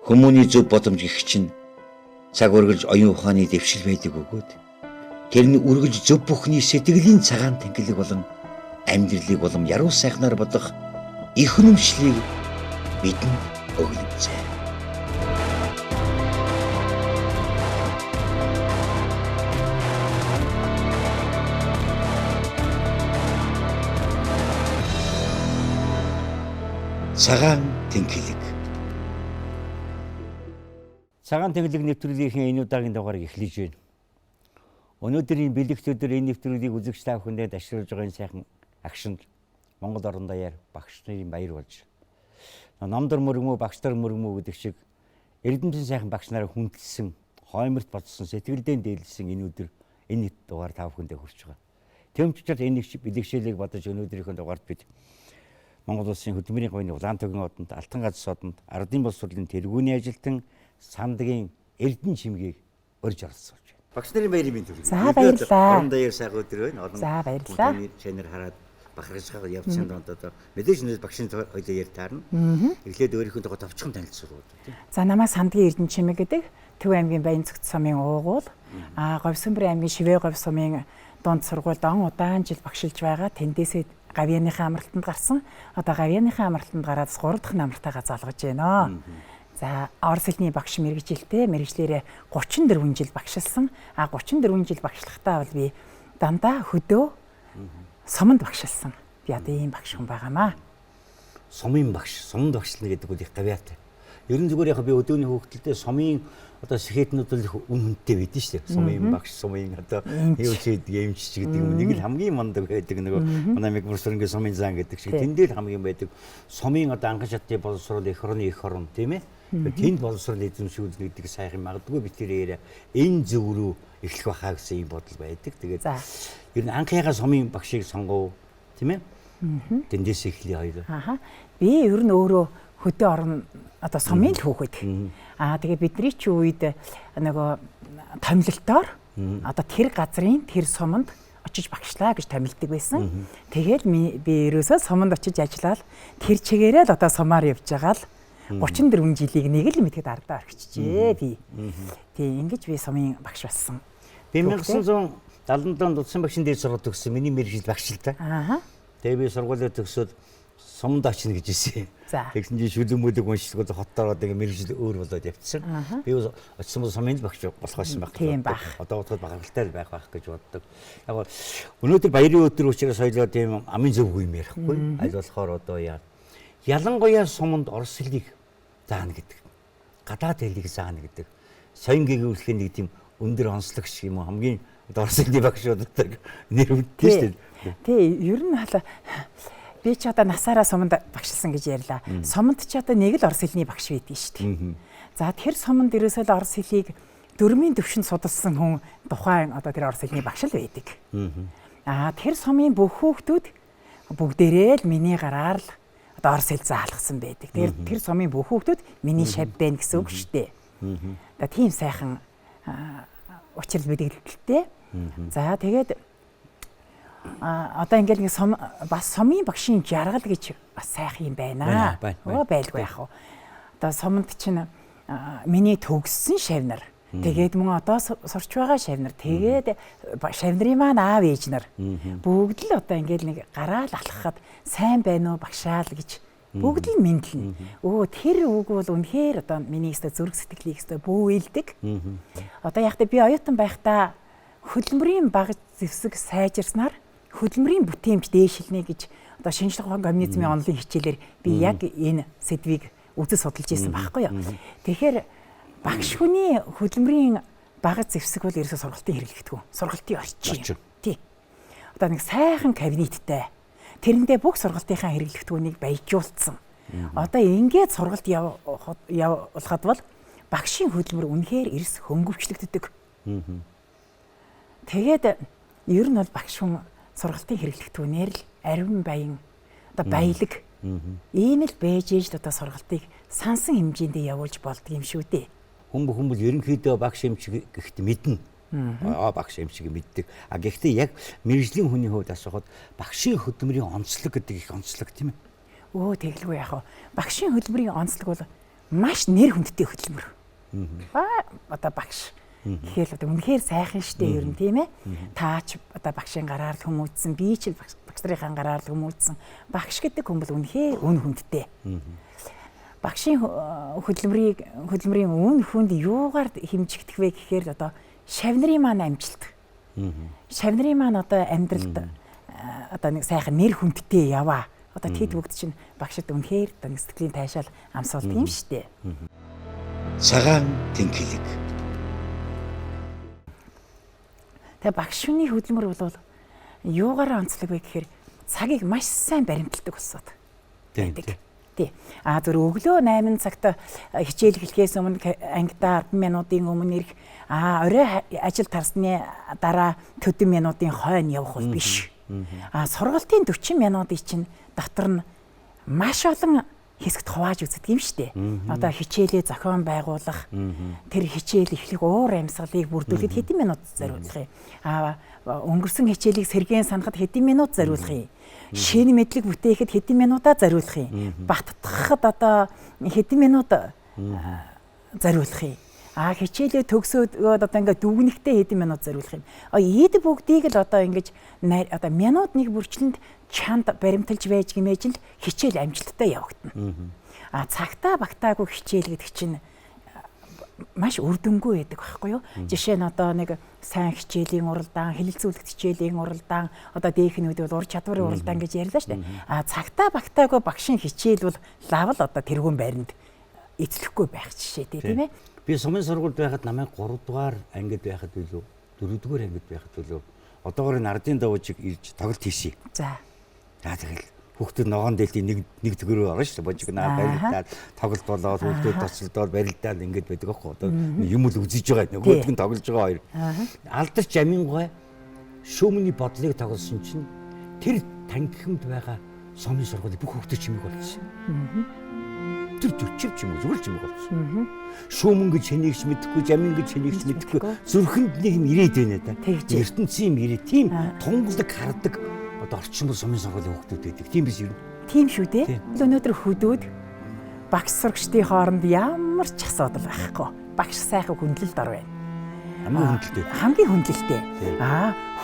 Хүмүүний зөв боломж их чинь цаг үргэлж оюун ухааны дэвшил байдаг өгөөд тэр нь үргэлж зөв бүхний сэтгэлийн цагаан тэнхлэг болон амьдралыг улам яруу сайхнаар бодох их үнэмшлийг бидэнд өглөцөө. Цагаан тэнхлэг. Цагаан тэнхлэг нэвтрүүлгийн энэ удаагийн дугаарыг эхлэж байна. Өнөөдрийн бэлэгт өдөр энэ нэвтрүүлгийг үзэгч та бүхэнд ашиглаж байгаа энэ сайхан агшинд Монгол орон даяар багш нарын баяр болж байна. Номдор мөргмөө, багштар мөргмөө гэдэг шиг эрдэмтэн сайхан багш нараа хүндэлсэн, хойморт бодсон, сэтгэлдээ дээлсэн энэ өдөр энэ дугаар та бүхэндээ хүрч байгаа. Тэмччээр энэ бэлэгшээлийг бодож өнөөдрийнхөө дугаард бид Монгол улсын хөдөлмөрийн хувийн Улаантөгийн одонд, Алтан газар содонд Ардын боловс сурлын тэргүүний ажилтан Сандгийн Эрдэнэ чимгээг өрж оролцуулж байна. Багш нарын баярын мэнд хүргэе. За баярлалаа. Орон даяар сайхан өдөр байна. За баярлалаа. Чанар хараад бахархаж байгаа явцсан донд одоо мэдээж нэр багшийн хоёлоо ярь таарна. Эхлээд өөрийнхөө тухай товчхон танилцуулгууд тийм. За намайг Сандгийн Эрдэнэ чимэг гэдэг Төв аймгийн Баянцогт сумын уугуул, Говьсөнбөрийн аймгийн Шивээ говь сумын дунд сургуульд удаан жил багшилж байгаа. Тэндээсээ Гавьяаныхаа амралтанд гарсан. Одоо Гавьяаныхаа амралтанд гараад 3 дахь намартайгаа залгаж байна. За орос хэлний багш мэргэжилтэй мэргэжлэрээ 34 жил багшилсан. 34 жил багшлахтаа бол би дандаа хөдөө суманд багшилсан. Би одоо ийм багш хүн байгаамаа. Сумын багш, суманд багшлна гэдэг үл их гавьяатай. Ерөн зүгээр яг би өдөөний хүүхдэлдээ сумын одоо сэхэтнүүд л их үн хүнтэй байдэн шүү дээ. Сумын багш, сумын одоо юучид эмчч гэдэг юм. Нэг л хамгийн мундаг байдаг нөгөө манай мигмурсрынгийн сумын зан гэдэг шиг тэндээ л хамгийн байдаг. Сумын одоо анхан шатны боловсрол их орны их орн тийм ээ. Тэнд боловсрол эзэмшүүлнэ гэдэг сайхан магадгүй би тэрээр энэ зөв рүү эхлэх байхаа гэсэн юм бодол байдаг. Тэгээд ер нь анхныхаа сумын багшийг сонгов тийм ээ. Тэндээс эхлэе хоёроо. Би ер нь өөрөө хөдөө орон одоо сумын хүүхэд. Тэгээ бидний ч үед нөгөө томилолтоор одоо тэр газрын тэр суманд очиж багшлаа гэж томилдог байсан. Тэгээд би ерөөсөө суманд очиж ажиллаад тэр чигээрээ л одоо сумаар явж байгаа л 34 жилийг нэг л мэтгэд ардаа орхичжээ би. Тийм ингэж би сумын багш болсон. Би 1977 онд удсан багшин дээр сургууль төгссөн. Миний мэргэжил багш л та. Тэгээ би сургуулиа төгсөөд суманд очно гэж хэлсэн. Тэгсэн чинь шүлэмүүлэг уншилгууд хоттоор одоо ингэ мэргэжил өөр болоод явцсан. Би очсон бол сумын багш болох байсан байх. Одоо бодоход багаргалтай байх гэж боддог. Яг өнөөдөр баярын өдөр учраас хоёлоо тийм амын зөв юм ярихгүй. Аль болохоор одоо ялангуяа суманд орос хэлийг заана гэдэг. Гадаад хэлийг заана гэдэг. Соён гээгүүлэхийн нэг тийм өндөр онцлог шиг юм уу хамгийн орос хэлний багшуудад нэр үүдтэй шүү дээ. Тий, ер нь хаалаа би ч одоо насаараа суманд багшилсан гэж ярьлаа. Суманд ч одоо нэг л орос хэлний багш байдгийн шүү дээ. За тэр суманд ерөөсөө л орос хэлийг дөрмийн төвшөнд судалсан хүн тухайн одоо тэр орос хэлний багш л байдаг. Тэр сумын бүх хүүхдүүд бүгдээрээ л миний гараар л одоо орос хэл заалгасан байдаг. Тэр сумын бүх хүүхдүүд миний шав байна гэсэн үг шүү дээ. Одоо тийм сайхан учрал мэдээлэлтэй. За тэгээд одоо ингээл бас сумын багшийн жаргал гэж бас сайхан юм байна. Байлгүй яах вэ? Одоо суманд чинь миний төгссөн шавнар. Тэгээд мөн одоо сурч байгаа шавнар. Тэгээд шавнарын маань аав ээж нар бүгд л одоо ингээл нэг гараал алхахад сайн байна уу багшаал гэж бүгд л мэдлэн. Тэр үг бол үнэхээр одоо миний өстө зүрх сэтгэлийг өстө бүүэлдэг. Одоо яг би оюутан байхдаа хөдөлмөрийн баг зэвсэг сайжирснаар хөдөлмөрийн бүтээмж дээшилнэ гэж одоо шинжлэх ухааны коммунизмын онлын хичээлээр би яг энэ сэдвийг үзэж судалж ирсэн байхгүй юу. Тэгэхээр багш хүний хөдөлмөрийн баг зэвсэг бол ерөөсө сургалтын хэрэглэгдэв. Сургалтын орчин. Тий. Одоо нэг сайхан кабинеттай. Тэрэндээ бүх сургалтынхаа хэрэглэгдэхүүнийг баяжуулсан. Одоо ингээд сургалт явуулахад бол багшийн хөдөлмөр үнэхээр эрс хөнгөвчлөгддөг. Тэгээд ер нь бол багш хүн сургалтын хэрэглэгдэхүүнээр л ариун баян одоо баялаг ийм л байж ээж одоо сургалтыг сансан хэмжээндээ явуулж болдго юм шүү дээ. Хүмүүс ерөнхийдөө багш эмчиг гэхдээ мэднэ. Багш эмчиг мэддэг. Гэхдээ яг мэрэгжлийн хүний хувьд асуухад багшийн хөдөлмөрийн онцлог гэдэг их онцлог тийм ээ. Тэгэлгүй яах вэ? Багшийн хөдөлмөрийн онцлог бол маш нэр хүндтэй хөдөлмөр. Одоо багш тэгэхээр одоо үнэхээр сайхан штэ ер нь тийм ээ. Таач одоо багшийн гараар л хүмүүжсэн, би ч багш нарын гараар л хүмүүжсэн. Багш гэдэг хүн бол үнэхээр үн хүндтэй. Багшийн хөдөлмөрийн үн хүнд юугаар хэмжигдэх вэ гэхээр одоо шавнырын маань амжилт. Шавнырын маань одоо амьдралд одоо нэг сайхан нэр хүндтэй яваа. Одоо тэд бүгд чинь багшд үнэхээр одоо сэтгэлийн тайшаал амсуулдаг юм штэ. Цагаан тэнхлэг. Тэгээ багшны хөдөлмөр бол юугаар онцлог вэ гэхээр цагийг маш сайн баримталдаг болсод. Байдаг. Тий. Зөв өглөө 8 цагт хичээл эхлэхээс өмнө ангидаа 10 минутын өмнө ирэх орой ажил тарсны дараа 40 минутын хойно явах бол биш. Сургалтын 40 минутын чинь дотор нь маш олон хэсэгт хувааж үздэг юм штэ. Одоо хичээлээ зохион байгуулах, тэр хичээл эхлэх уур амьсгалыг бүрдүүлэхэд хэдэн минут зориулах юм. Өнгөрсөн хичээлийг сэргээн санахад хэдэн минут зориулах юм. Шинэ мэдлэг бүтээхэд хэдэн минутаа зориулах юм. Баттгахад одоо хэдэн минут зориулах юм. Хичээлээ төгсөөд одоо ингээд дүгнэхтэй хэдэн минут зориулах юм. Эд бүгдийг л одоо ингэж одоо минут нэг бүрчлэнд чанд баримталж байж гэмээж л хичээл амжилттай явагдана. Цагтаа багтаагүй хичээл гэдэг чинь маш үр дүнгүй байдаг байхгүй юу? Жишээ нь одоо нэг сайн хичээлийн уралдаан, хэлэлцүүлэгт хичээлийн уралдаан, одоо дээх нь үйл ур чадварын уралдаан гэж ярьлаа шүү дээ. Цагтаа багтаагүй багшийн хичээл бол лавл одоо тэрүүн байранд эзлэхгүй байх жишээ тийм ээ. Би сумын сургуульд байхад намайг 3 дугаар ангид байхад үлээ 4 дугаар ангид байхад үлээ одоогоор энэ ардын давуужийг ирж тоглолт хийсэй. За. Тэгэл хүүхдүүд ногоон дээлтийн нэг төгрөө орно шүү дээ. Божигнаа барилдаад тоглолт болоод хүүхдүүд тоцолдоод барилдаад ингэж байдаг аахгүй. Одоо юм л үзэж байгаа нөгөөдг нь тоглож байгаа хоёр. Алдарч амингой шүүмний бодлыг тоглосон чинь тэр тангихмд байгаа сумын сургуулийн бүх хүүхдүүд чимэг болсон. Тэр зүчив ч юм уу зүгээр чимэг болсон. Шүүмэн гэж хэнийгч мэдэхгүй, жамин гэж хэнийгч мэдэхгүй зүрхэнд нэг юм ирээд байна да. ертөнцийн юм ирээд тийм тунгалаг хардаг одоо орчин бол сумын сургуулийн хүүхдүүд байдаг. Тийм биш юу? Тийм шүү дээ. Өнөөдөр хөдөөд багш сурагчдын хооронд ямар ч асуудал байхгүй. Багш сайхан хүндлэлд ор байна. Хамгийн хүндлэлтэй.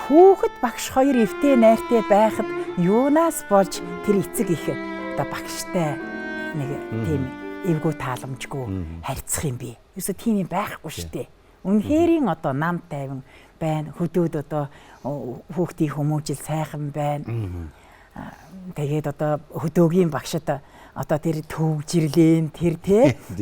Хүүхэд багш хоёр эвтэй найртай байхад юунаас болж тэр эцэг их одоо багштай нэг тийм эвгүй тааламжгүй харьцах юм би. Юусе тийм юм байхгүй шүү дээ. Үнэхэрийн одоо нам тайван байна. Хөдөөд одоо хүүхдийн хүмүүжил сайхан байна. Тэгээд одоо хөдөөгийн багшд одоо тэр төвжирлэн тэр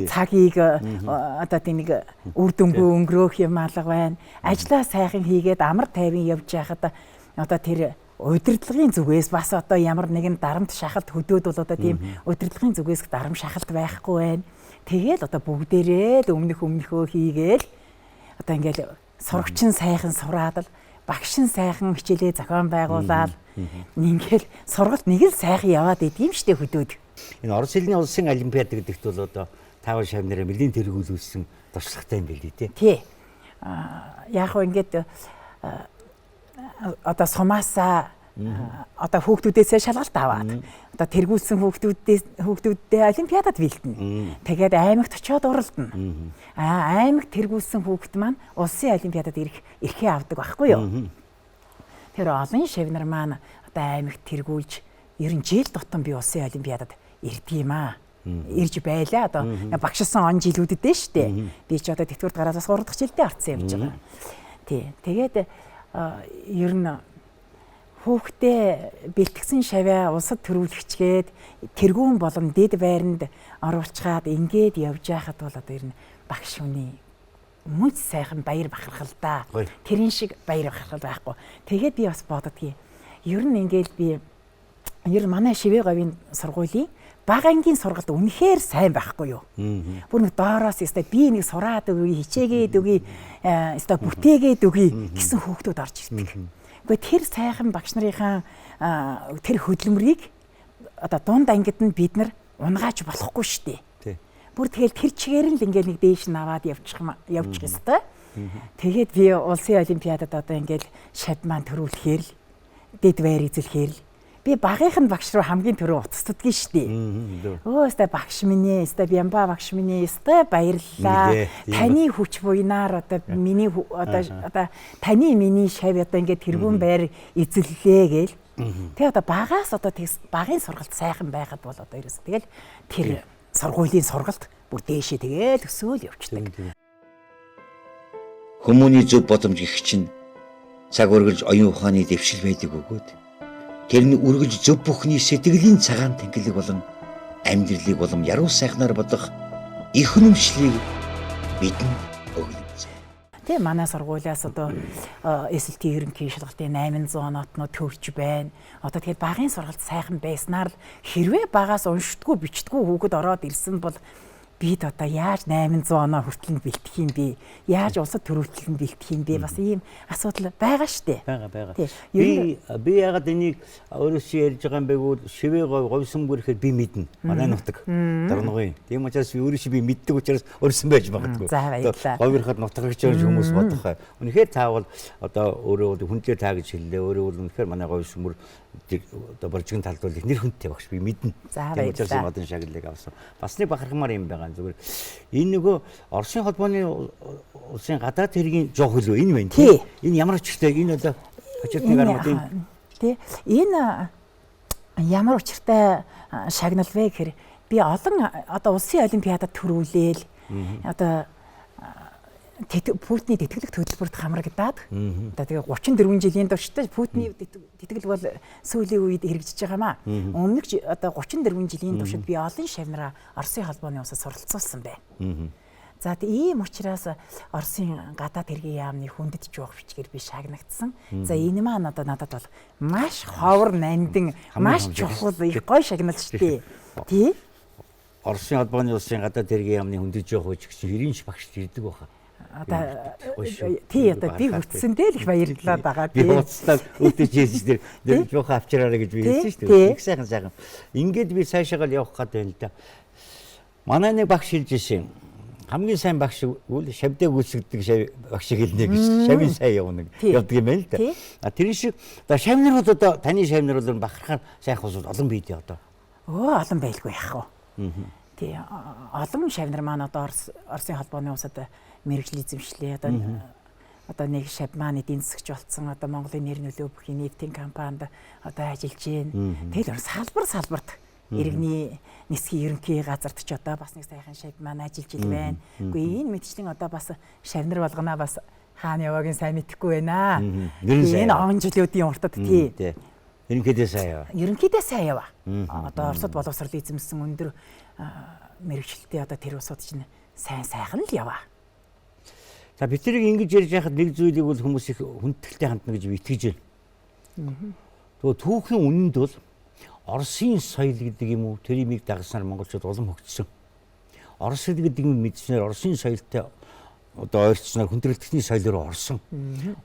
цагийг одоо тийм нэг үр дүнгүй өнгөрөөх юм алга байна. Ажлаа сайхан хийгээд амар тайван явж байхад одоо тэр удирдлагын зүгээс бас одоо ямар нэгэн дарамт шахалт хөдөөд бол одоо тийм удирдлагын зүгээс дарамт шахалт байхгүй байна. Тэгээд одоо бүгдээрээ л өмнөхөө хийгээл одоо ингээл сурагчин сайхан сураад л багш нь сайхан хичээлээ зохион байгуулаад ингээл сургалт нэг л сайхан яваад идэм штэ хөдөөд. Энэ Орос хэлний улсын олимпиад гэдэгт бол одоо таавал шавнараа нэлийн тэргүүлүүлсэн туршлагатай юм байли тий. Яг хөө ингээд одоо сумаасаа одоо хүүхдүүдээс шалгалт аваад одоо тэргүүлсэн хүүхдүүдтэй олимпиадад бэлдэнэ. Тэгээд аймагт очиод уралдана. Аймагт тэргүүлсэн хүүхд маань улсын олимпиадад ирэхээ авдаг байхгүй юу? Тэр олон шавнар маань одоо аймагт тэргүүлж ер нь жил тутам би улсын олимпиадад ирдэг юм аа. Ирж байлаа одоо багшсан он жилүүдэд шүү дээ. Би ч одоо тэтгэврт гараад бас 3 дахь жилдээ орсон явж байгаа. Тий. Тэгээд ер нь хүүхдээ бэлтгэсэн шавья улсад төрүүлэгчгээд тэргүүн болон дэд байранд оруулчгаад ингээд явж байхад бол одоо ер нь багш хүний мөн сайхан баяр бахархал да. Тэрэн шиг баяр бахархал байхгүй. Тэгээд би бас боддгийн. Ер нь ингээд би манай Шивээ говийн сургуулийн бага ангийн сургалт үнэхээр сайн байхгүй юу? Бүр нэг доороос өстой би нэг сураад өгье, хичээгээд өгье, өстой бүтээгээд өгье гэсэн хүүхдүүд орж ирдэг. Гэхдээ тэр сайхан багш нарынхаа тэр хөдөлмөрийг одоо дунд ангид нь бид нар унгааж болохгүй шүү дээ. Бүр тэгэл тэр чигээр нь л ингээл нэг дээш нь аваад явчих ёстой. Тэгээд би улсын олимпиадад одоо ингээл шад маань төрүүлэхээр л дэд байр эзлэхээр л би багийнхан багш руу хамгийн түрүү уцтдгийг шүү дээ. Өстэй багш минь ээ, өстэй Бямба багш минь ээ, өстэй баярлалаа. Таны хүч буйнаар одоо миний одоо таны миний шав одоо ингээд тэргүүн байр эзэллээ гээл. Тэгээ одоо багаас одоо багын сургалт сайхан байхад бол одоо ерөөс тэгэл тэр сургуулийн сургалт бүр дээшээ тэгэл өсөөл явчихдаг. Хүмүүний зөв боломж гэх чинь цаг үргэлж оюун ухааны дэвшил байдаг өгөөд тэрний үргэлж зөв бүхний сэтгэлийн цагаан тэнхлэг болон амьдралыг болон яруу сайхнаар бодох их үнэмшлийг бидэнд өглөж. Тэгээ манай сургуулиас одоо SLT ерөнхий шалгалтын 800 нотнууд төвч байна. Одоо тэгэхээр багын сургалт сайхан байснаар л хэрвээ багаас уншдаггүй бичдэггүй хүүхэд ороод ирсэн бол бид одоо яаж 800 оноо хүртэл нь бэлтэх юм бэ? Яаж улсад төрүүлэх нь бэлтэх юм бэ? Бас ийм асуудал байгаа штэ. Байгаа. Би ягаад энийг өөрөөсөө ярьж байгаа юм бэ гэвэл шивээ говьсон бүрэхэд би мэднэ. Манай нутаг. Дарнагын. Тийм учраас би өөрөөсөө би мэддэг учраас өөрсөн байж магадгүй. За баярлалаа. Говьроход нутагч гэж хүмүүс бодох бай. Үнэхээр таавал одоо өөрөө хүнлээ таа гэж хэллээ. Өөрөө бол үнэхээр манай говьсон бүр одоо боржигын талд бол нэр хүндтэй багш би мэднэ. Тийм учраас модон шагналыг авсан. Бас нэг бахархмаар юм байгаа. Зүгээр энэ нөгөө Оросын холбооны улсын гадаад хэргийн жоох хөлөө энэ байна тийм. Энэ ямар учиртай энэ одоо почетны гармууд юм. Тий. Энэ ямар учиртай шагнал вэ гэхээр би олон одоо улсын олимпиадад төрүүлээл одоо Путиний тэтгэлэг төлбөрт хамрагдаад одоо тэгээ 34 жилийн туршид Путиний тэтгэлэг бол сүүлийн үед хэрэгжиж байгаамаа. Өмнөх одоо 34 жилийн туршид би олон шавнараа Оросын холбооны улсад суралцуулсан байна. За тийм учраас Оросын гадаад хэргийн яамны хүндэт жоох бичгээр би шагнагдсан. За энэ маань одоо надад бол маш ховор нандин маш чухал их гой шагнал шүү дээ. Тий. Оросын холбооны улсын гадаад хэргийн яамны хүндэт жоох бичих чинь 90 багш ирдэг баха. Тий одоо би хүртсэндээ л их баярлалаа байгаа. Би уцтаад өөдөө жийс дээр жоох авчираарай гэж би хэлсэн шүү дээ. Их сайхан. Ингээд би цаашаагаа явах гэдэг юм л да. Манай нэг багш хэлж ирсэн. Хамгийн сайн багш үл шавьдаг үлсгдэг багш хэлнэ гэж шавийн сайн явна явдаг юм байна л да. Тэр шиг одоо шавнарууд одоо таны шавнар бол бахархаар сайхан усуд олон бий дээ одоо. Олон байлгүй яах вэ? Тий олон шавнар маань одоо Оросын холбооны улсад мэрэгжил эзэмшлээ одоо нэг шав маань эдийн засагч болсон одоо Монголын нэр нөлөө бүхий нефтийн компанид одоо ажиллаж байна. Тэгэл салбарт иргэний нисхийн ерөнхий газарт ч одоо бас нэг сайхан шав маань ажиллаж байна. Үгүй энэ мэдчлэн одоо бас шавнар болгоноо бас хаана яваагийн сайн мэдэхгүй байна. Энэ он жилүүдийн уртад тий. Ерөнхийдөө сайн яваа. Ерөнхийдөө сайн яваа. Одоо Оросд боловсрол эзэмсэн өндөр мэрэгчлэлтэй одоо тэр усууд чинь сайхан л яваа. За бид тэрийг ингэж ярьж байхад нэг зүйлийг бол хүмүүс их хүндэтгэлтэй хандна гэж би итгэж байна. Тэгвэл түүхийн үнэнд бол Оросын соёл гэдэг юм уу тэр имийг дагснаар монголчууд улам хөгжсөн. Орос хэл гэдэг юм мэдснээр Оросын соёлтой одоо ойрцсноор хүндрэлтний соёлоор орсон.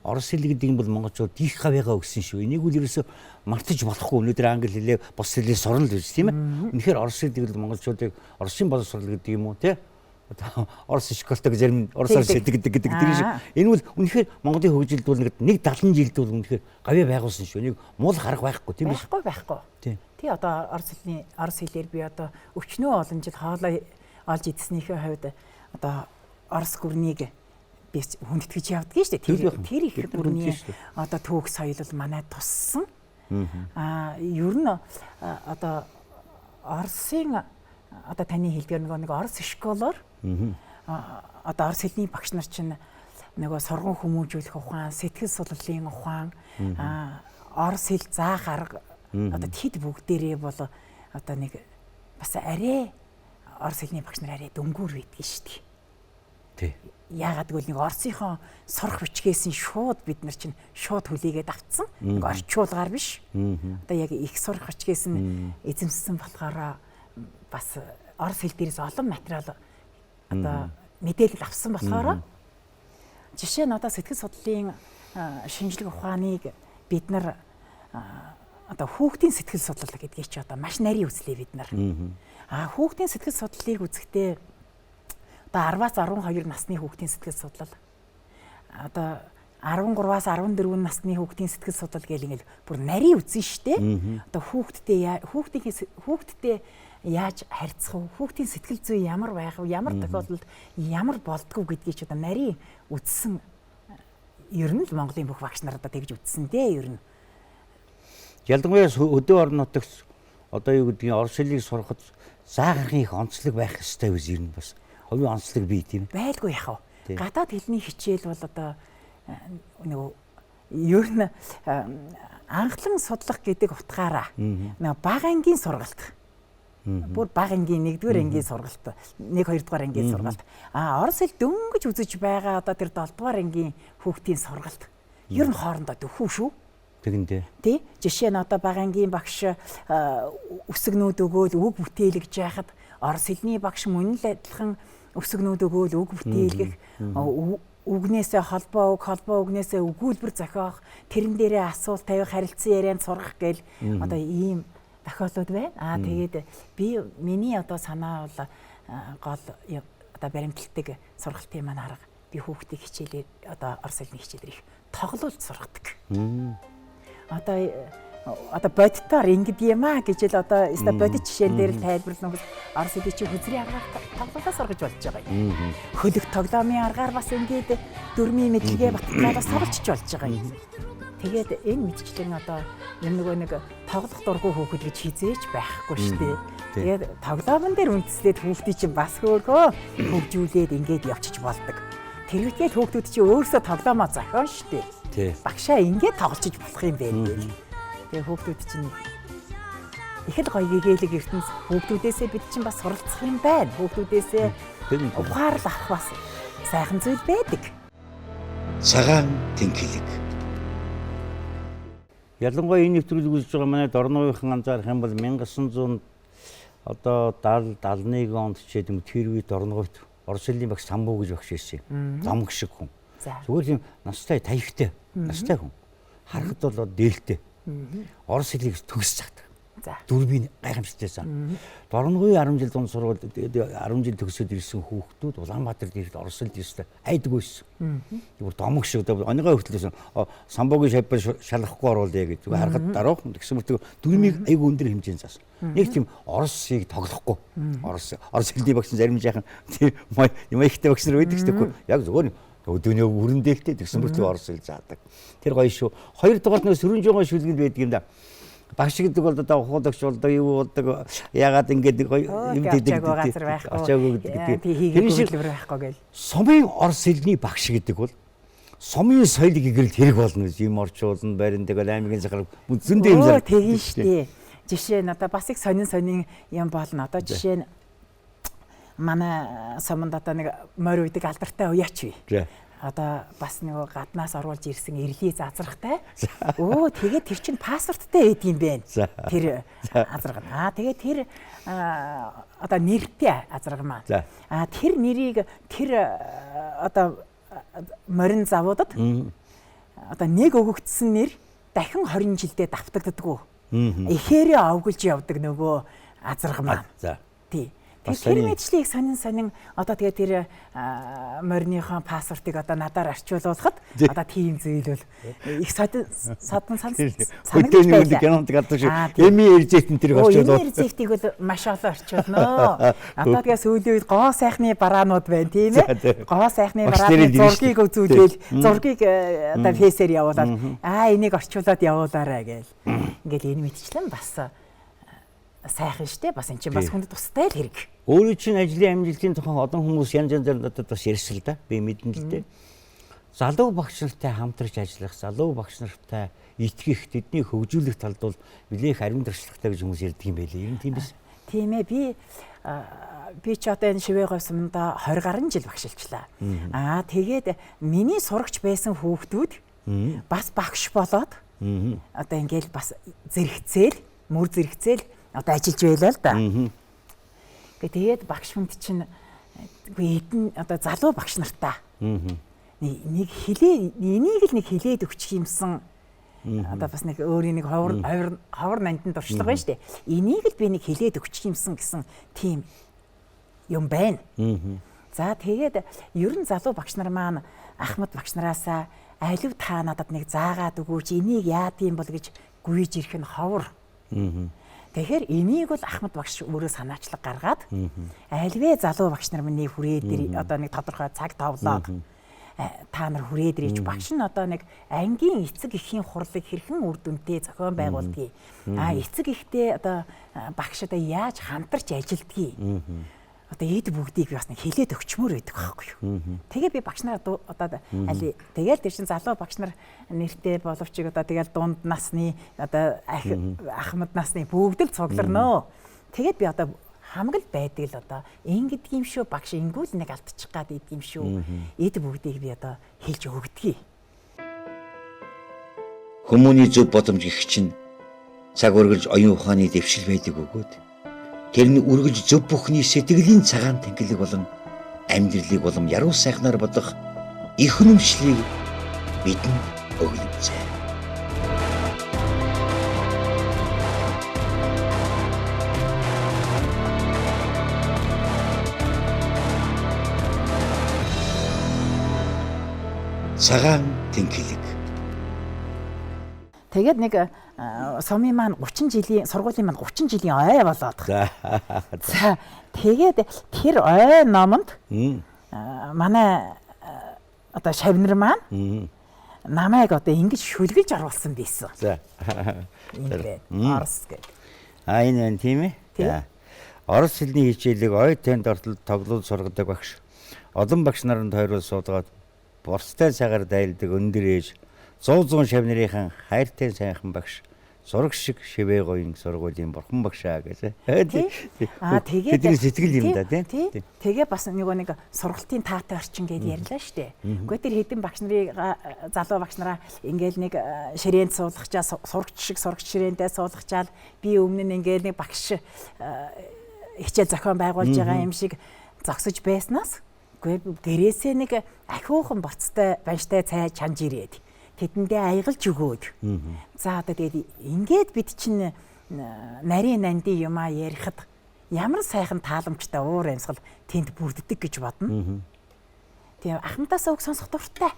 Орос хэл гэдэг юм бол монголчууд их хавьяага өгсөн шүү. Энийг үл ерөөсө мартаж болохгүй. Өнөөдөр англи хэлээ бус хэлээ сурна л гэж тийм ээ. Үнэхээр Орос хэл гэдэг бол монголчуудыг Оросын боловсрол гэдэг юм уу те Орос школтойг зарим оросоор сэтгэдэг гэдэг тэр шиг. Энэ бол үнэхээр Монголын хөгжилд бол нэг 70 жилд бол үнэхээр гавьяа байгуулсан шүү. Нэг муул харах байхгүй тийм ээ. Байхгүй. Тий одоо орос хэлээр би одоо өчнөө олон жил хоолой олж идснийхээ хувьд одоо орос гүрнийг би хүндэтгэж явдгийн шүү дээ. Тэр их гүрний одоо түүх соёл бол манайд туссан. Ер нь одоо Оросын одоо таны хэлдгээр нэг орос школоор одоо орос хэлний багш нар чинь нөгөө сургууль хүмүүжүүлэх ухаан, сэтгэл судлалын ухаан, орос хэл заах арга одоо тэд бүгдээрээ бол одоо нэг бас арай орос хэлний багш нар арай дөнгүүр байдгийн шүү дээ. Тий. Яагаад гэвэл нэг Оросынхоо сурах бичгээс нь шууд бид нар чинь шууд хүлээгээд авцсан. Нэг орчуулгаар биш. Одоо яг их сурах бичгээс нь эзэмссэн болохоор бас орос хэл дээрээс олон материал одоо мэдээлэл авсан болохоор жишээ нь одоо сэтгэл судлалын шинжлэх ухааныг бид нар одоо хүүхдийн сэтгэл судлал гэдгийг чи одоо маш нарийн үзлээ бид нар. Хүүхдийн сэтгэл судлалыг үзэхдээ одоо 10-аас 12 насны хүүхдийн сэтгэл судлал одоо 13-аас 14 насны хүүхдийн сэтгэл судлал гэл ингээл бүр нарийн үзэн штэ. Одоо хүүхдтэй яаж харьцах вэ? Хүүхдийн сэтгэл зүй ямар байх вэ? Ямар тохиолдолд ямар болдгоо гэдгийг ч одоо нарийн үзсэн ер нь л Монголын бүх багш нар одоо тэгж үзсэн дээ ер нь. Ялангуяа өдөө орон нутагт одоо юу гэдгийг орос хэлийг сурахад заахан их онцлог байх ёстой биз ер нь бас. Хувийн онцлог бий тийм. Байлгүй яах вэ? Гадаад хэлний хичээл бол одоо нөгөө ер нь анхлан судлах гэдэг утгаараа нөгөө бага ангийн сургалт. Бүр бага ангийн 1-р ангийн сургалт, 1-2-р ангийн сургалт. Орос хэл дөнгөж үзэж байгаа одоо тэр 7-р ангийн хүүхдийн сургалт. Ер нь хоорондоо дөхүү шүү. Тэгэндээ. Тий? Жишээ нь одоо бага ангийн багш өсгнүүд өгөөл үг бүтээлгэж яхад орос хэлний багш мөн л адилхан өсгнүүд өгөөл үг бүтээлгэх үгнээсээ холбоо үгнээсээ өгүүлбэр зохиох, тэрэн дээрээ асуулт тавих, харилцан ярианд сургах гээл одоо ийм тохиолдлууд байна. Тэгээд миний одоо санаа бол гол одоо баримтлагдаг сургалтын маань арга би хүүхдийн хичээлээр одоо орос хэлний хичээлээр их тоглуулж сургадаг. Одоо бодтоор ингэд юм гэж л одоо бодит жишээн дээр л тайлбарлана гэж орос хэлийг чи хүзрийн аргаар тоглуулаад сургаж болж байгаа юм. Хөлөг тоглоомын аргаар бас ингээд дөрмийн мэдлэгээ баталгаалаас суралцж болж байгаа юм. Тэгээд энэ мэдчлэн одоо юм нэг тоглох дургүй хүүхэд гэж хизээж байхгүй шүү дээ. Тэгээд тоглоомн дээр үндэслээд хүүхдийг чинь бас хөөхөө хөгжүүлээд ингээд явчих болдог. Тэрвэтгээд хүүхдүүд чинь өөрсдөө тоглоомоо зохион шүү дээ. Багшаа ингээд тоглож болох юм байна. Тэгээ хүүхдүүд чинь их л гоё гэгээлэг ертөнц хүүхдүүдээсээ бид чинь бас суралцах юм байна. Хүүхдүүдээсээ ухаарл авах бас сайхан зүйл байдаг. Цагаан тэнхлэг. Ялангуяа энэ нэвтрүүлгийг үзэж байгаа манай Дорногийн анзаарах юм бол 1900 одоо 70 71 онд ч гэдэг юм тэр үед Дорногойд орос хэлний багш Самбуу гэж багш ирсэн юм. Зам шиг хүн. Зүгээр юм настай таягтай настай хүн. Харахад бол дээлтэй. Орос хэлийг төгсөж чаддаг. Дөрвийн гайхамшигтай сан. Дорногийн 10 жил дунд сургууль 10 жил төгсөөд ирсэн хүүхдүүд Улаанбаатарт ирээд орос хэлд ирсэн. Айдгүй байсан. Зүгээр домог шиг одоо оныгоо хөтлөөсөн. Самбуугийн шавьбар шалгахгүй оруулъя гэж зүгээр харахад даруух тэгсэн мэт дөрмийг айгүй өндөр хэмжээнд заасан. Нэг тийм оросыг тоглохгүй. Орос хэлний багш зарим жаахан тийм юм ихтэй багш нар байдаг шүү дээ. Яг зүгээр өдөөний өрөндөлтэй тэгсэн мөртлөө орос хэл заадаг. Тэр гоё шүү. Хоёрдугаар нь сөрөнж байгаа шүлгэнд байдаг юм да. Багш гэдэг бол одоо ухуулагч болдог юу болдог ягаад ингэж гоё юм гэдэг газар байхгүй. Очоогүй гэдэг. Тэр шиг байхгүй гээл. Сумын орос хэлний багш гэдэг бол сумын соёлыг гэрэл хэрэг болно гэж юм орчуулна барин тэгэл аймгийн захирал зөндөө юм зар. Тэгин штэ. Жишээ нь одоо бас их сонин юм болно. Одоо жишээ нь манай суманд одоо нэг морь үйдэг алдартай уяач бий. Одоо бас нэг гаднаас оруулж ирсэн эрлий зазрахтай. Тэгээд тэр чинь паспорттай байд юм байна. Тэр азраг. Тэгээд тэр одоо нэртэй азраг маа. Тэр нэрийг тэр одоо морин завуудад одоо нэг өгөгдсөн нэр дахин 20 жилдээ давтагддаггүй. Ихээрээ овгөлж явдаг нөгөө азраг маа. Тий. Тэр мэдчлийг сонин одоо тэгээ тэр мориныхон паспортыг одоо надаар арчуулуулахад одоо тийм зүйл бол их садан санагдаж байна. Кинонд гадаг шүү. Эми эрзэйтэн тэрийг арчуулаад. Эми эрзэйтийг бол маш олон арчуулнаа. Одоо тэгээ сүүлийн үед гоо сайхны бараанууд байна тийм ээ. Гоо сайхны барааны зургийг үзүүлээл зургийг одоо фэйсээр явуулаад энийг арчуулаад явуулаарай гээл. Ингээл энэ мэдчлэн бас сайхан штэ бас эн чинь бас хүнд тустай л хэрэг. Өөрөө чинь ажлын амжилтын тухай олон хүмүүс янз янзаар надад бас ярьсан л да. Би мэдэн л дээ. Залуу багш нартай хамтарч ажиллах, залуу багш нартай итгэх, тэдний хөгжүүлэх талд бол нэлээх ариун туршлагатай гэж хүмүүс ярьдаг юм байлээ. Ер нь тийм биз? Тийм ээ. Би ч одоо энэ Шивээгой сумда 20 гаруй жил багшилчлаа. Тэгээд миний сурагч байсан хүүхдүүд бас багш болоод одоо ингээл бас мөр зэрэгцээл одоо ажиллаж байлаа л да. Тэгээд багш хүнд чинь эдэн одоо залуу багш нартаа энийг л нэг хилээд өгчих юмсан одоо бас нэг өөрийн нэг ховор нандин дуршлага байна шүү дээ. Энийг л би нэг хилээд өгчих юмсан гэсэн тийм юм байна. За тэгээд ер нь залуу багш нар маань Ахмад багш нараасаа алив та надад нэг заагаад өгөөч энийг яад юм бол гэж гүйж ирэх нь ховор. Тэгэхээр энийг бол Ахмад багш өөрөө санаачлаг гаргаад альвээ залуу багш нар миний хүрээд ир одоо нэг тодорхой цаг товлоод та нар хүрээд ирж багш нь одоо нэг ангийн эцэг эхийн хурлыг хэрхэн үр дүнтэй зохион байгуулдгийг эцэг эхтэй одоо багшдаа яаж хамтарч ажилдгийг одоо эд бүгдийг би бас нэг хэлээд өгчмөр байдаг байхгүй юу. Тэгээ би багш нар одоо али тэгэл тэр чин залуу багш нар нэртэй боловч одоо тэгэл дунд насны одоо Ахмад насны бүгд л цугларноо. Тэгээд би одоо хамаг л байдаг л одоо ингэдэг юм шүү багш ингүүл нэг алдчих гад идэг юм шүү. Эд бүгдийг би одоо хэлж өгдөгий. Хүмүүний зөв боломж гэх чинь цаг үргэлж оюун ухааны дэвшил байдаг өгөөд тэрний үргэлж зөв бүхний сэтгэлийн цагаан тэнхлэг болон амьдралыг улам яруу сайхнаар бодох их үнэмшлийг бидэнд өглөвцээ. Цагаан тэнхлэг. Тэгээд нэг сумын маань 30 жилийн сургуулийн маань 30 жилийн ой болоод. За тэгээд тэр ой номонд манай одоо шавнар маань намайг одоо ингэж шүлгэж оруулсан байсан. За. Орос гэдэг. Энэ тийм ээ. Орос хэлний хичээлийг ой танд ортол тоглол сургадаг багш. Олон багш наранд тойрол суудгаад борцтой цагаар дайлдаг өндөр ээж 100 шавнырийн хайртай сайхан багш зураг шиг шивээ гоён сургуулийн бурхан багшаа гэсэн. Тэгээд бидний сэтгэл юм да тийм. Тэгээ бас нэг сургалтын таатай орчин гэдээ ярьлаа штэ. Үгүй тэр хэдэн багш нарыг залуу багш нараа ингээл нэг ширээнд суулгачаа сурагч шиг сурагч ширээндээ суулгачаал би өмнө нь ингээл нэг багш хичээл зохион байгуулж байгаа юм шиг зогсож байснаас үгүй гэрээсээ нэг ахиухан боцтой банштай цай чанж ирээд тэдэндээ аялгалж өгөөд. За одоо тэгээд ингээд бид чинь нарийн нандин юмаа ярихад ямар сайхан тааламжтай уур амьсгал тэнд бүрддэг гэж бодно. Тийм Ахмадаас үг сонсох дуртай.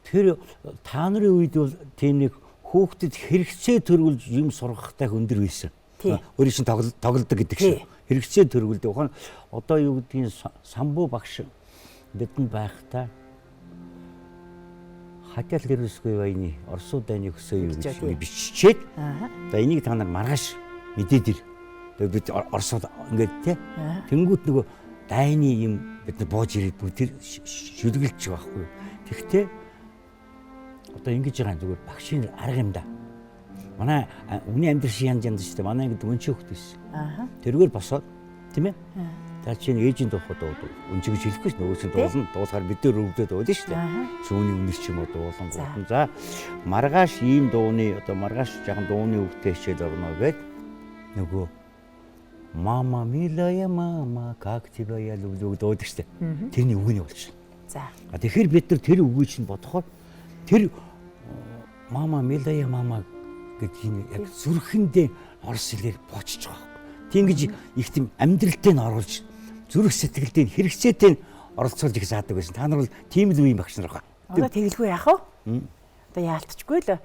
Тэр та нарын үед бол тийм нэг хүүхдэд хэрэгцээ төрүүлж юм сургахтай өндөр байсан. Өөрийн чинь тоглодог гэдэг шиг. Хэрэгцээ төрүүлдэг. Одоо юу гэдгийг самбуу багш бидэнд байхдаа хатял гэрэлсгүй войны Оросууд дайны хөсөө юу гэж биччихээд за энийг та нар маргааш мэдээд ир. Тэгээд бид Оросууд ингээд тий. Тэнгүүт нөгөө дайны юм бид бууж ирээд бүгд тэр шүлгэлж байгаа байхгүй. Тэгтээ одоо ингэж байгаа зүгээр багшийн арга юм да. Манай үний амьдрал шиг янз янз шүү дээ. Манай ингээд өнчөө хөхт байсан. Тэргээр босоод тийм ээ. За чинь ээжийн дуухад өнчөж хэлэхгүй ш нөгөөс нь дуулна дуусахаар бид нар өвдөд уудсан шүү дээ. Шүүний өмнөс ч юм уу дуулан гутан. За маргааш ийм дууны одоо маргааш жахан дууны үгтэй хичээл орно гэд нөгөө мама милая мама как тебя я люблю дуудаг шүү дээ. Тэрний үгний болж. За. Тэгэхээр бид нар тэр үгийг чинь бодохоор тэр мама милая мама гэдгийг яг зүрхэндээ орос хэлээр боочж байгаа. Тэнгиж их тийм амьдралтай нь оруулж зүрх сэтгэлдээ хэрэгцээтэй нь оролцуулж их заадаг байсан. Та нар бол тийм л үеийн багш нар байгаа. Одоо тэгэлгүй яах вэ? Одоо яалтчгүй л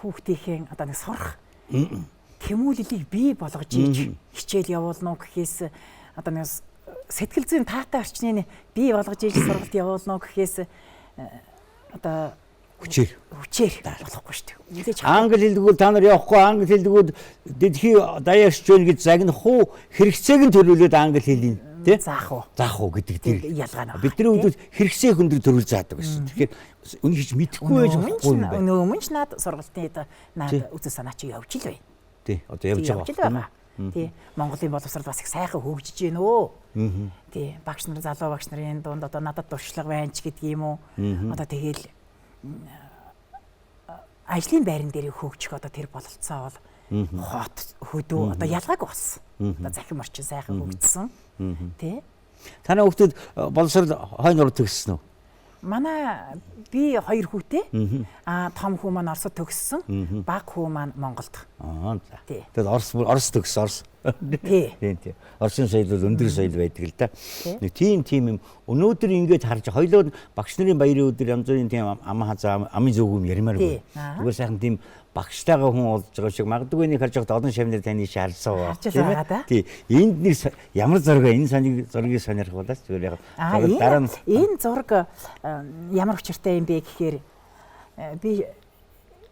хүүхдийнхээ одоо нэг сурах тэмүүлэлийг бий болгож ийж хичээл явуулна уу гэхээс одоо нэг сэтгэл зүйн таатай орчныг бий болгож ийж сургалт явуулна уу гэхээс одоо хүчээр болохгүй шүү дээ. Англи хэлдэггүй та нар явахгүй англи хэлдэггүй дэлхий даяарч байна гэж загнах уу хэрэгцээг нь төрүүлээд англи хэлийг тий заах уу гэдэг тэр ялгаа. Бидний үед хэрэгцээ хөндөр төрүүл заадаг байсан. Тэгэхээр үнийг хийж мэдэхгүй байж болохгүй юм байна. Өмнө ч наад сургалтын наад үзэл санаа чи явж л бай. Тий одоо явж байгаа. Тий Монголын боловсрол бас их сайхан хөгжиж байна өө. Тий багш нар залуу багш нарын дунд одоо надад дуршлага байна ч гэдэг юм уу. Одоо тэгэл ажлын байран дээр хөгжих одоо тэр бололцоо бол хот хөдөө одоо ялгаагүй болсон. Одоо захим орчин сайхан хөгжсөн. Тэ? Танай хүүхдүүд боловсрол хойноор төгссөн үү? Манай би 2 хүүтэй. Том хүү маань Оросд төгссөн. Бага хүү маань Монголд. За. Тий. Тэгэл Орос төгс Орос. Тий. Тийм. Оросын соёл бол өндөр соёл байдаг л да. Нэг тийм юм өнөөдөр ингэж харж хоёлоо багш нарын баярын өдөр янз бүрийн тийм ам хазаа амын зөвгөм ярмаар байна. Зүгээр сайхан тийм багштайгаа хүн уулзж байгаа шиг магадгүй нэг харж байхад олон шавнаар таны шаарсан байна. Тийм. Энд нэг ямар зураг энэ зургийг сонирх болооч зүгээр яг дараа нь энэ зураг ямар учиртай юм бэ гэхээр би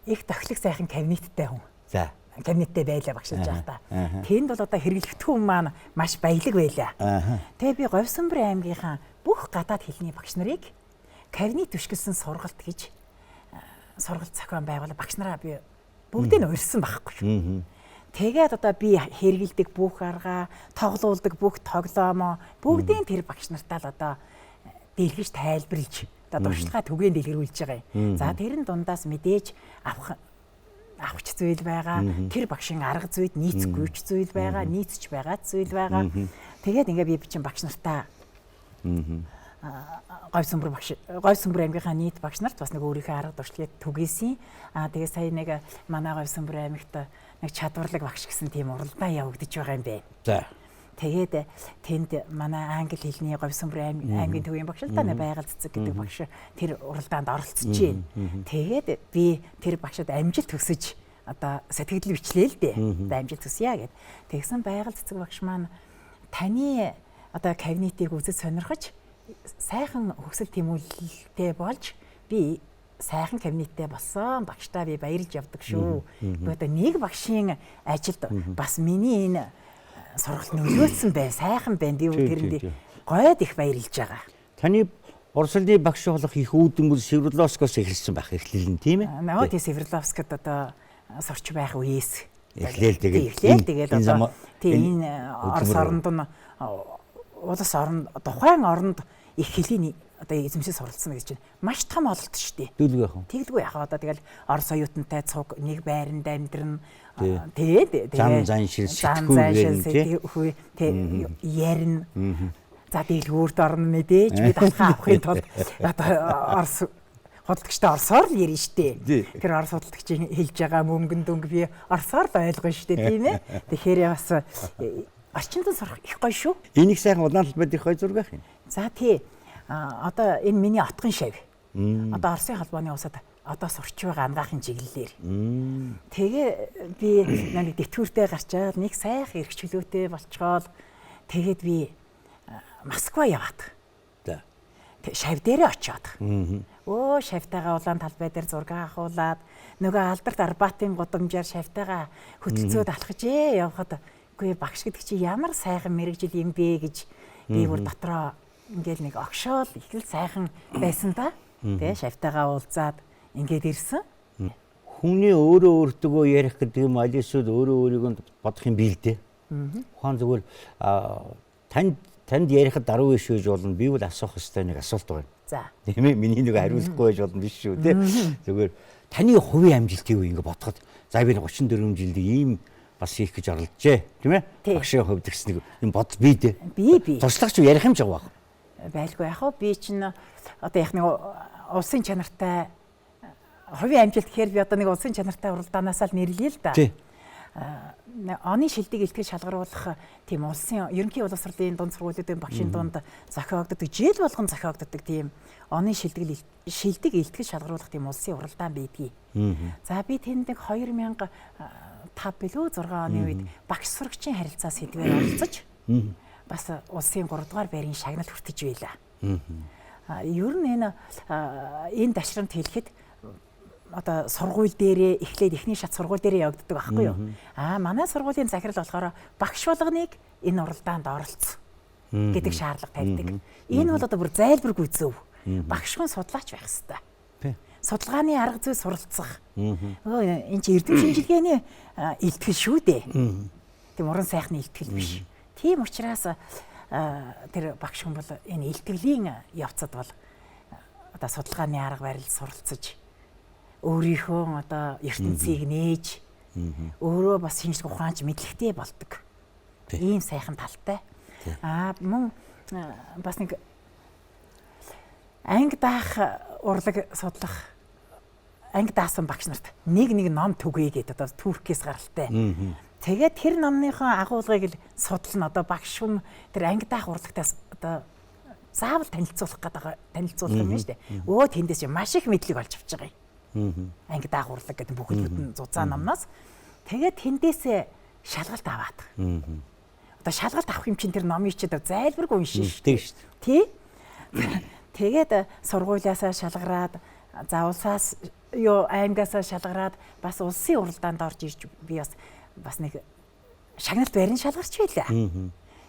их тохилог сайхан кабинеттай хүн. За. Кабинеттэй байлаа багшилж байхдаа. Тэнд бол одоо хэрэглэгдэхүүн хүн маань маш баялаг байлаа. Тэгээ би Говьсөнбөр аймгийнхаа бүх гадаад хэлний багш нарыг кабинет түшгэлсэн сургалт гэж сургалт зохион байгуулаад багш нараа би бүгдийг нь урьсан байхгүй. Тэгээд одоо би хэрэгэлдэг бүх арга, тоглоулдаг бүх тоглоомоо бүгдийн тэр багш нартаа л одоо дэлгэж тайлбарлаж одоо туршлагаа түгээн дэлгэрүүлж байгаа юм. За тэрэн дундаас мэдээж авахч зүйл байгаа. Тэр багшийн арга зүйд нийцгүйч зүйл байгаа, нийцж байгаа зүйл байгаа. Тэгээд ингээ би бичин багш нартаа Говьсөнбөр аймгийнхаа нийт багш нарт бас нэг өөрийнхөө арга туршлагыг түгээсэн. Тэгээ сая нэг манай Говьсөнбөр аймагт нэг чадварлаг багш гэсэн тийм уралдаан явагдаж байгаа юм байна. За. Тэгээд тэнд манай англи хэлний Говьсөнбөр аймгийн төвийн багш л та байгаль цэцэг гэдэг багш тэр уралдаанд оролцож байна. Тэгээд би тэр багшд амжилт төсөж одоо сэтгэл бичлээ л дээ. Амжилт төсөйя гэд. Тэгсэн байгаль цэцэг багш маань таны одоо кабинетийг үзэж сонирхож сайхан хөгсөл тэмүүлэлтэй болж би сайхан кабинеттэй болсон багштаа би баярлж явдаг шүү. Би одоо нэг багшийн ажилд бас миний энэ сургалт нөлөөлсөн бай, сайхан байна. Би тэрэнд гойд их баярлж байгаа. Таны урсгалны багш болох их үүдэн бол Северловскоос эхэлсэн байх эхлэл нь тийм ээ? Нөө тий Северловскд одоо сурч байх үеэс эхлээл тэгээд одоо тийм энэ Орос оронд нь улс орнд тухайн оронд их хэлийн одоо эзэмшил суралцсан гэж чинь маш том ололт шүү дээ. Тэгэлгүй яах вэ? Тэгэлгүй яах вэ? Одоо тэгэл Орос оюутантай цуг нэг байранд амьдрна. Тэгээд зан шил ярина. За дэлгүүрт орно мэдээж би дахин авахын тулд одоо Орос худалдагчтай орсоор л ярина шүү дээ. Тэр Орос худалдагчийн хэлж байгаа мөнгөн дүнг би орсоор л ойлгоно шүү дээ тийм ээ. Тэгэхээр бас орчинд сурах их гоё шүү. Энийг сайхан улаан талбайд их гоё зураг байх юм. За тий. Одоо энэ миний отгон шав. Одоо Оросын холбооны улсад одоо сурч байгаа ангаахын чиглэлээр. Тэгээ би нэг дэвтгүүртэй гарчаад нэг сайхан эрх чөлөөтэй болцгоол тэгээд би Москва яваад. За. Шав дээрээ очиод. Өө шавтайгаа улаан талбай дээр зураг авахуулаад нөгөө Алдарт Арбатын гудамжаар шавтайгаа хөтөлцөөд алхаж явхад үгүй багш гэдэг чи ямар сайхан мэрэгжил юм бэ гэж би бүр дотроо ингээл нэг огшоол их л сайхан байсан та. Тэгээ шавтайгаа уулзаад ингээд ирсэн. Хүний өөрөө өөртөө ярих гэдэг юм алисуд өөрөө өөрийгөө бодох юм бий л дээ. Ухаан зүгээр танд ярихад даруй биш гэж болно. Би бол асуух ёстой нэг асуулт байна. За. Тийм ээ миний нэг хариулахгүй байж болно биш шүү дээ. Зүгээр таны хувийн амжилт юу ингэ бодоход за би 34 жилд ийм бас хийх гэж оролджээ тийм ээ. Багшийн хувьд гэсэн нэг юм бод бий дээ. Би. Туслагч ярих юм ч байгаа баг. Байлгүй яг хөө би чинь одоо яг нэг улсын чанартай хувийн амжилт гэхээр би одоо нэг улсын чанартай уралдаанаас л нэрлэе л да. Оны шилдэг илтгэл шалгаруулах тийм улсын ерөнхий боловсролын дунд сургуулиудын багшийн дунд зохиогддог жил болгон зохиогддог тийм оны шилдэг илтгэл шалгаруулах тийм улсын уралдаан байдгийг. За би тэнд нэг 2005 билүү 6 оны үед багш сурагчийн харилцаа сэдвээр оролцож бас улсын 3 дугаар байрын шагналд хүртэж байлаа. Ер нь энэ дашрамт хэлэхэд одоо сургууль дээрээ эхлээд эхний шат сургууль дээрээ явагддаг байхгүй юу? Манай сургуулийн захирал болохоор багш болгоныг энэ уралдаанд оролцсон гэдэг шаардлага тавьдаг. Энэ бол одоо бүр зайлбаргүй зөв. Багш хүн судлаач байх хэрэгтэй. Судалгааны арга зүй суралцах. Энэ чинь эрдэм шинжилгээний илтгэл шүү дээ. Тийм уран сайхны илтгэл биш. Тийм учраас тэр багш хүн бол энэ илтгэлийн явцад бол одоо судалгааны арга барил суралцаж өөрийнхөө одоо ертөнцийг нээж өөрөө бас шинжлэх ухаанч мэдлэгтэй болдог. Ийм сайхан талтай. Мөн бас нэг анги даах урлаг судлах анги даасан багш нарт нэг ном түгэе гэдэг одоо Туркээс гаралтай. Тэгээд тэр номныхоо агуулгыг л судлана. Одоо багш хүн тэр анги даах урлагтаас одоо заавал танилцуулах юм шүү дээ. Өө тэндээс маш их мэдлэг олж авч байгаа юм. Анги даах урлаг гэдэг бүхэлд нь зузаан номноос тэгээд тэндээсээ шалгалт аваад. Одоо шалгалт авах юм чинь тэр номыг чи зайлбаргүй уншин шүү дээ. Тий. Тэгээд сургуулиасаа шалгараад заавалсаас аймгаасаа шалгараад бас улсын уралдаанд орж ирж би бас нэг шагналт барин шалгарч байлаа.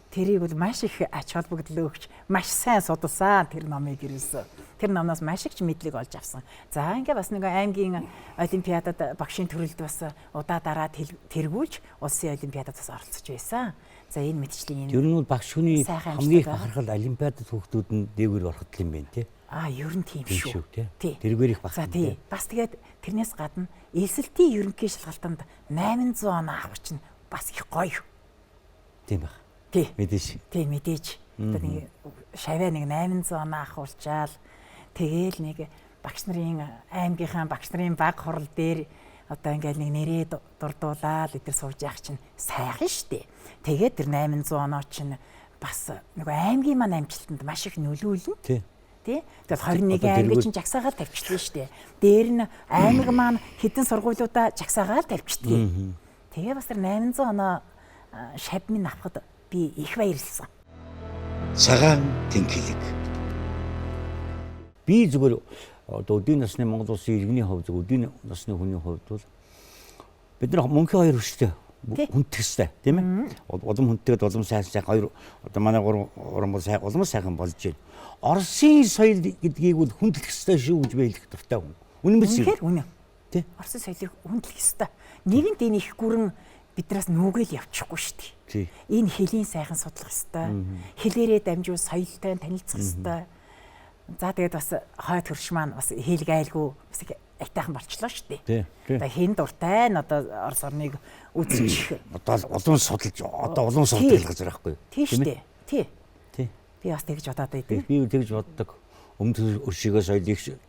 Тэрийг бол маш их ач холбогдол өгч маш сайн судалсан тэр номыг ирсэн. Тэр номноос маш их мэдлэг олж авсан. За ингээ бас нэг аймгийн олимпиадад багшийн төрөлд бас удаа дараа тэргүүлж улсын олимпиадад бас оролцож байсан. За энэ мэтчлийн ер нь бол багш хүний хамгийн их бахархал олимпиадад хүүхдүүд нь дээгүүр ороход юм байна тий. Ер нь тийм шүү. Тэргээр их бахархал. За тий. Бас тэгээд тэрнээс гадна эсэлтийн ерөнхий шалгалтанд 800 оноо авах чинь бас их гоё. Тийм баг. Тий. Мэдээж. Тий, мэдээж. Одоо нэг шавья нэг 800 оноо авахулчаал тэгээл нэг багш нарын аймгийнхаа багш нарын баг хурал дээр одоо ингээл нэг нэрээ дурдуулаад эдгээр сууж яах чинь сайхан штэ. Тэгээд тэр 800 оноо чинь бас нэг аймгийн маань амжилтанд маш их нөлөөлнө. Тий. Тэгэл 21 аймаг чинь жагсаагаар тавьчихлаа штэ. Дээр нь аймаг маань хэдэн сургуулиудаа жагсаагаар тавьчихдаг. Тэгээ бас тэр 800 оноо шав минь авахд би их баярлсан. Цагаан тэнхлэг. Би зүгээр одоо өдийн насны Монгол улсын иргэний хувьд өдийн насны хүний хувьд бол бид нар мөнхийн хоёр хүчтэй хүндэх хэрэгтэй тийм ээ. Улам хүндтэйд улам сайхан хоёр одоо манай уран бол улам сайхан болж байна. Оросын соёл гэдгийг бол хүндлэх хэрэгтэй шүү гэж байлах дуртай хүн. Үнэн биз үү? Үнэн. Тий. Оросын соёлыг хүндлэх хэрэгтэй. Нэгэнт энэ их гүрэн биднээс нүгэл явчихгүй шүү дээ. Энэ хэлийн сайхан судлах хэрэгтэй. Хэлээрээ дамжуул соёлтой танилцах хэрэгтэй. За тэгээд бас хойд хөрш маань бас хэл гайлгүй бас айтайхан болчлоо шүү дээ. Одоо хэн дуртай нь одоо Орос орныг үзчих. Одоо улам судалж одоо улам судалж гэж байгаа байхгүй юу? Тий шүү дээ. Тий. Би бас тэгж бодоод байдаг. Би тэгж боддог. Өмнөд өршигөө соёлыг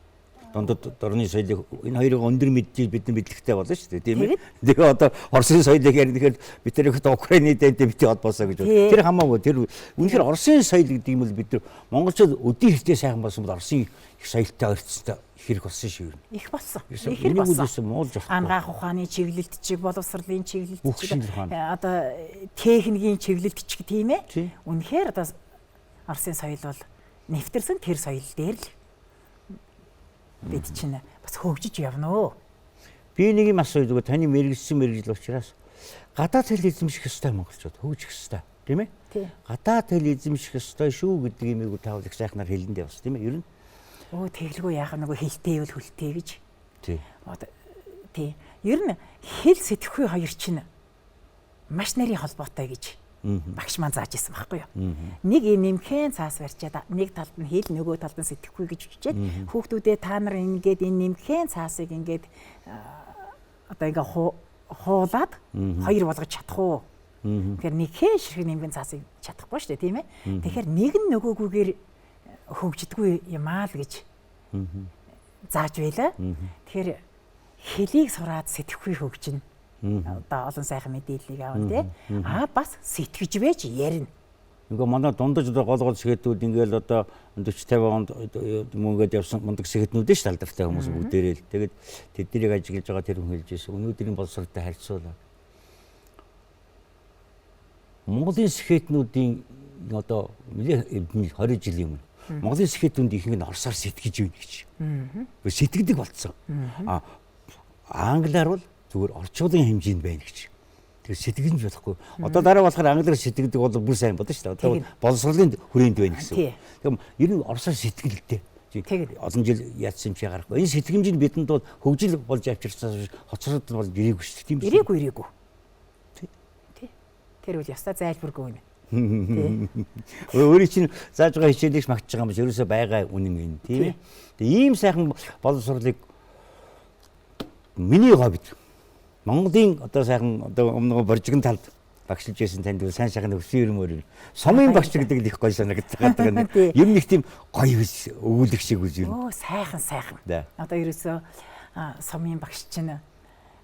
дундад дорны соёлыг энэ хоёрыг өндөр мэдж бид нар мэдлэгтэй болно шүү дээ тийм ээ. Тэгээ одоо Оросын соёлыг ярихээр бид нар их Украины дэвтэ холбоосоо гэж байна. Тэр хамаагүй тэр үнэхээр Оросын соёл гэдэг юм бол бид нар монголчууд өдний хэртэй сайхан болсон бол Оросын их соёлтой ойрцтой хэрэг болсон шүү. Их болсон. Ихэр болсон. Муулж ангаах ухааны чиглэлт чиг, боловсролын чиглэлт чиг, одоо техникийн чиглэлт чиг тийм ээ. Үнэхээр одоо Оросын соёл бол нэвтэрсэн тэр соёл дээр л бид чинь бас хөгжиж явна өө. Би нэг юм асууя. Таны мэрэгжсэн мэрэгжил учраас гадаад хэл эзэмших ёстой монголчууд хөгжих ёстой тийм ээ. Гадаад хэл эзэмших ёстой шүү гэдэг юмыг таавал их сайхнаар хэлэндээ бас тийм ээ. Ер нь тэглгүй яах нөгөө хэлтэй ивэл хүлтэй гэж. Тий. Ер нь хэл сэтгэхүй хоёр чинь маш нарийн холбоотой гэж багш маань зааж ирсэн байхгүй юу. Нэг юм нэмхэн цаас барьчаад нэг талд нь хэл нөгөө талд нь сэтгэхгүй гэж бичээд хүүхдүүдээ та нар ингээд энэ нэмхэн цаасыг ингээд одоо ингээ хуулаад хоёр болгож чадах уу. Тэгэхээр нэг хэн ширхэг нэмхэн цаасыг чадахгүй шүү дээ тийм ээ. Тэгэхээр нэг нь нөгөөгүйгээр хөгждөггүй юм аа л гэж зааж байлаа. Тэгэхээр хэлийг сураад сэтгэхгүй хөгжинэ. Одоо олон сайхан мэдээллийг аавна тий. Бас сэтгэж байж ярина. Ингээ манай дундаж одоо гол сэхэтүүд ингээл одоо 40-50 онд мөнгөд явсан мундаг сэхэтнүүд нь ш талдартай хүмүүс бүгдээрээ л. Тэгээд тэднийг ажиглаж байгаа тэр хүн хэлж ирсэн. Өнөөдрийн боловсролтой харьцуулаад Монголын сэхэтнүүдийн одоо 20 жилийн өмнө Монголын сэхэтүүд ихэнх нь орсоор сэтгэж байна гэж. Сэтгэдэг болцсон. Англиар бол зүгээр орчуулгын хэмжээнд байна гэж. Тэр сэтгэж болохгүй. Одоо дараа болохоор англиар сэтгэдэг бол бүр сайн болно шүү дээ. Одоо боловсролын хүрээнд байна гэсэн. Тэгм ер нь орсоор сэтгэлтэй. Олон жил яатсан юм чи гарахгүй. Энэ сэтгэмжийг бидэнд бол хөгжил болж авчирсан хоцроод бол ирээгүй шүү дээ. Тийм үү? Ирээгүй. Тий. Тэр үл ястаа зайлбаргүй юм. Өөрийн чинь зааж байгаа хичээлийг магтж байгаа юм биш ерөөсөө байгаа үнэн энэ тийм ээ. Тэгээ ийм сайхан боловсролыг миний говьд Монголын одоо сайхан одоо өмнө боржигн талд багшилж байсан танд сайн сайхан өсвөр мөрөөр сумын багш гэдэг нь их гоё санагдаад байгаа нэг Тий. юм нэг тийм гоё өгүүлэх шиг үз юм. Оо сайхан. Да. Одоо ерөөсөө сумын багш чинь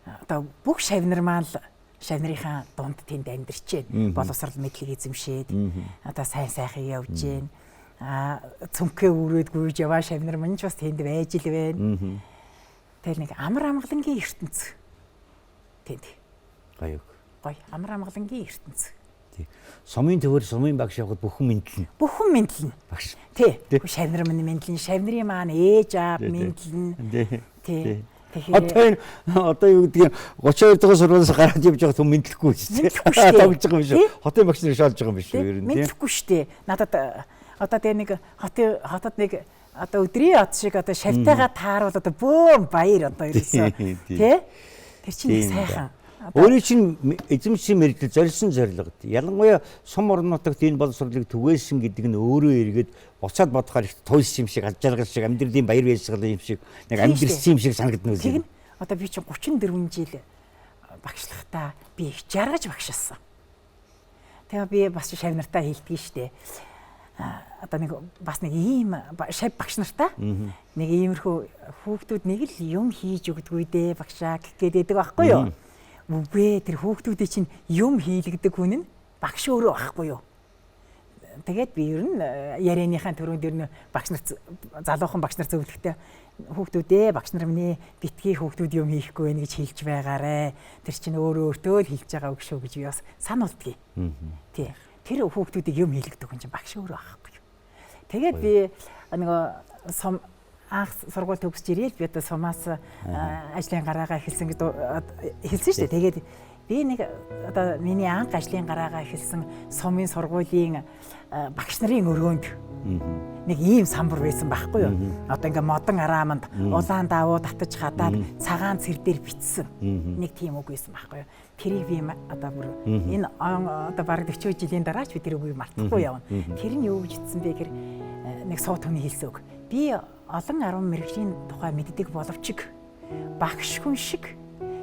одоо бүх шавнар маань л шавнарынхаа дунд тэнд амьдарч байна. Боловсрал мэдлэг эзэмшээд одоо сайхан явж байна. Цөмхөө өрөөд гүйж яваа шавнар мань ч бас тэнд байж л байна. Тэгэл нэг амар амгалангийн ертөнц. Тэнд. Гоё. Амар амгалангийн ертөнц. Тий. Сумын төвөр сумын багш явахад бүхэн мэдлэн. Бүхэн мэдлэн. Багш. Тий. Шавнар мань мэдлэн, шавнарын маань ээж аав мэдлэн. Тий. Одоо юу гэдэг 32 дахь сургуулиас гараад явж байгаа хүн мэдлэхгүй шүү дээ. Тоглож байгаа юм шүү. Хотын багш нар шаалж байгаа юм биш үү ер нь тийм. Мэдлэхгүй шүү дээ. Надад одоо тэгээ нэг хотод нэг одоо өдрийн ад шиг одоо шавтайгаа тааруул одоо бөөм баяр одоо ерөөсөө тий. Тэр чинь сайхан. Өөрийн чинь эзэмшсэн мэрэгдэл зорилсон зорилго. Ялангуяа сум орнотогт энэ боловсролыг түгээсэн гэдэг нь өөрөө эргээд буцаад бодохоор их туйлс юм шиг, алжаргал шиг, амьдралын баяр баясгал юм шиг, нэг амьдрсан юм шиг санагдана үү? Тэг нь одоо би чинь 34 жил багшлахтаа би их жаргаж багшилсан. Тэгээ би бас шавнартаа хэлдэг штэ. Одоо нэг бас нэг ийм шав багш нартаа нэг иймэрхүү хүүхдүүд нэг л юм хийж өгдөггүй дээ багшаа гэгээд байдаг байхгүй юу? Үгүй тэр хүүхдүүдийн чинь юм хийлгдэг хүн нь багш өөрөө байхгүй юу? Тэгээд би ер нь ярианыхаа төрөнд ер нь багш нар залуухан багш нар зөвлөхдөө хүүхдүүдээ багш нар минь битгий хүүхдүүд юм хийхгүй байх гэж хэлж байгаарэ. Тэр чинь өөрөө өөртөө л хэлж байгаа үг шүү гэж би бас сануулдгийг. Тий. Тэр хүүхдүүдийг юм хийлгдэг хүн чинь багш өөрөө байхгүй юу? Тэгээд би нөгөө анх сургууль төгсөж ирээд би одоо сумаас ажлын гараагаа эхэлсэн гэдэг хэлсэн шүү дээ. Тэгээд би нэг одоо миний анх ажлын гараагаа эхэлсэн сумын сургуулийн багш нарын өрөөнд нэг ийм самбар байсан байхгүй юу? Одоо ингээ модон арааманд улаан давуу татаж хадаад цагаан цэр дээр бичсэн нэг тийм үг байсан байхгүй юу? Тэрийг би одоо бүр энэ одоо бараг 40 жилийн дараач би тэр үгийг мартахгүй явна. Тэр нь юу гэж хэлсэн бэ гэхээр нэг сууд хүний хэлсэн үг. Би олон 10 мэргэжлийн тухай мэддэг боловч багш хүн шиг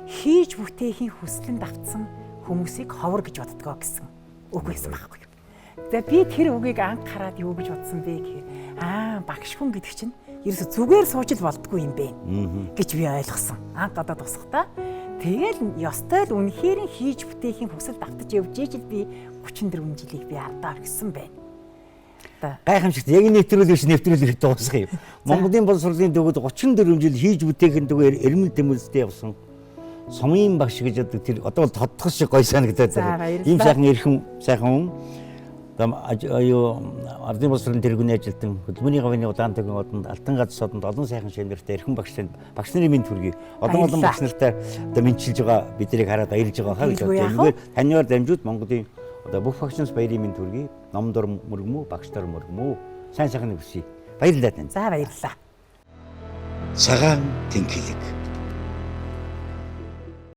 хийж бүтээхийн хүслэнд автсан хүмүүсийг ховор гэж боддгоо гэсэн үг байсан байхгүй юу. Тэгээ би тэр үгийг анх хараад юу гэж бодсон бэ гэхээр багш хүн гэдэг чинь ерөөсө зүгээр сууж л болдгүй юм бэ гэж би ойлгосон. Анх гадаад тусахтаа тэгэл ёстой л үнэхээр хийж бүтээхийн хүсэлд автаж явж ижил би 34 жилийг би ардаа гэсэн байна. Гайхамшигт яг нэвтрүүлэг биш нэвтрүүлэг дуусгах юм. Монголын боловсролын төвөд 34 жил хийж бүтээхэн түгээр эрмэл тэмүүлстэй явсан сумын багш гэж тэр одоо бол тодтох шиг гоё санагдаад байна. Ийм сайхан эрхэм сайхан хүн. Ардын боловсролын тэргүүний ажилтан хөдөлмөрийн гавны удаан төгөн одонд алтан гац содонд олон сайхан шавнартай эрхэм багш нарын мэд хүргэе. Олон багш нартай одоо мэдчилж байгаа биднийг хараад баярлж байгаа хаа гэж бодож байна. Зүгээр таньгаар дамжууд Монголын одоо бүх багшнаас баярын мэд хүргэе. Ном дор мөргмөө, багш нар мөргмөө. Сайн сайхан хүсье. Баярлалаа тань. За баярлалаа. Цагаан тэнхлэг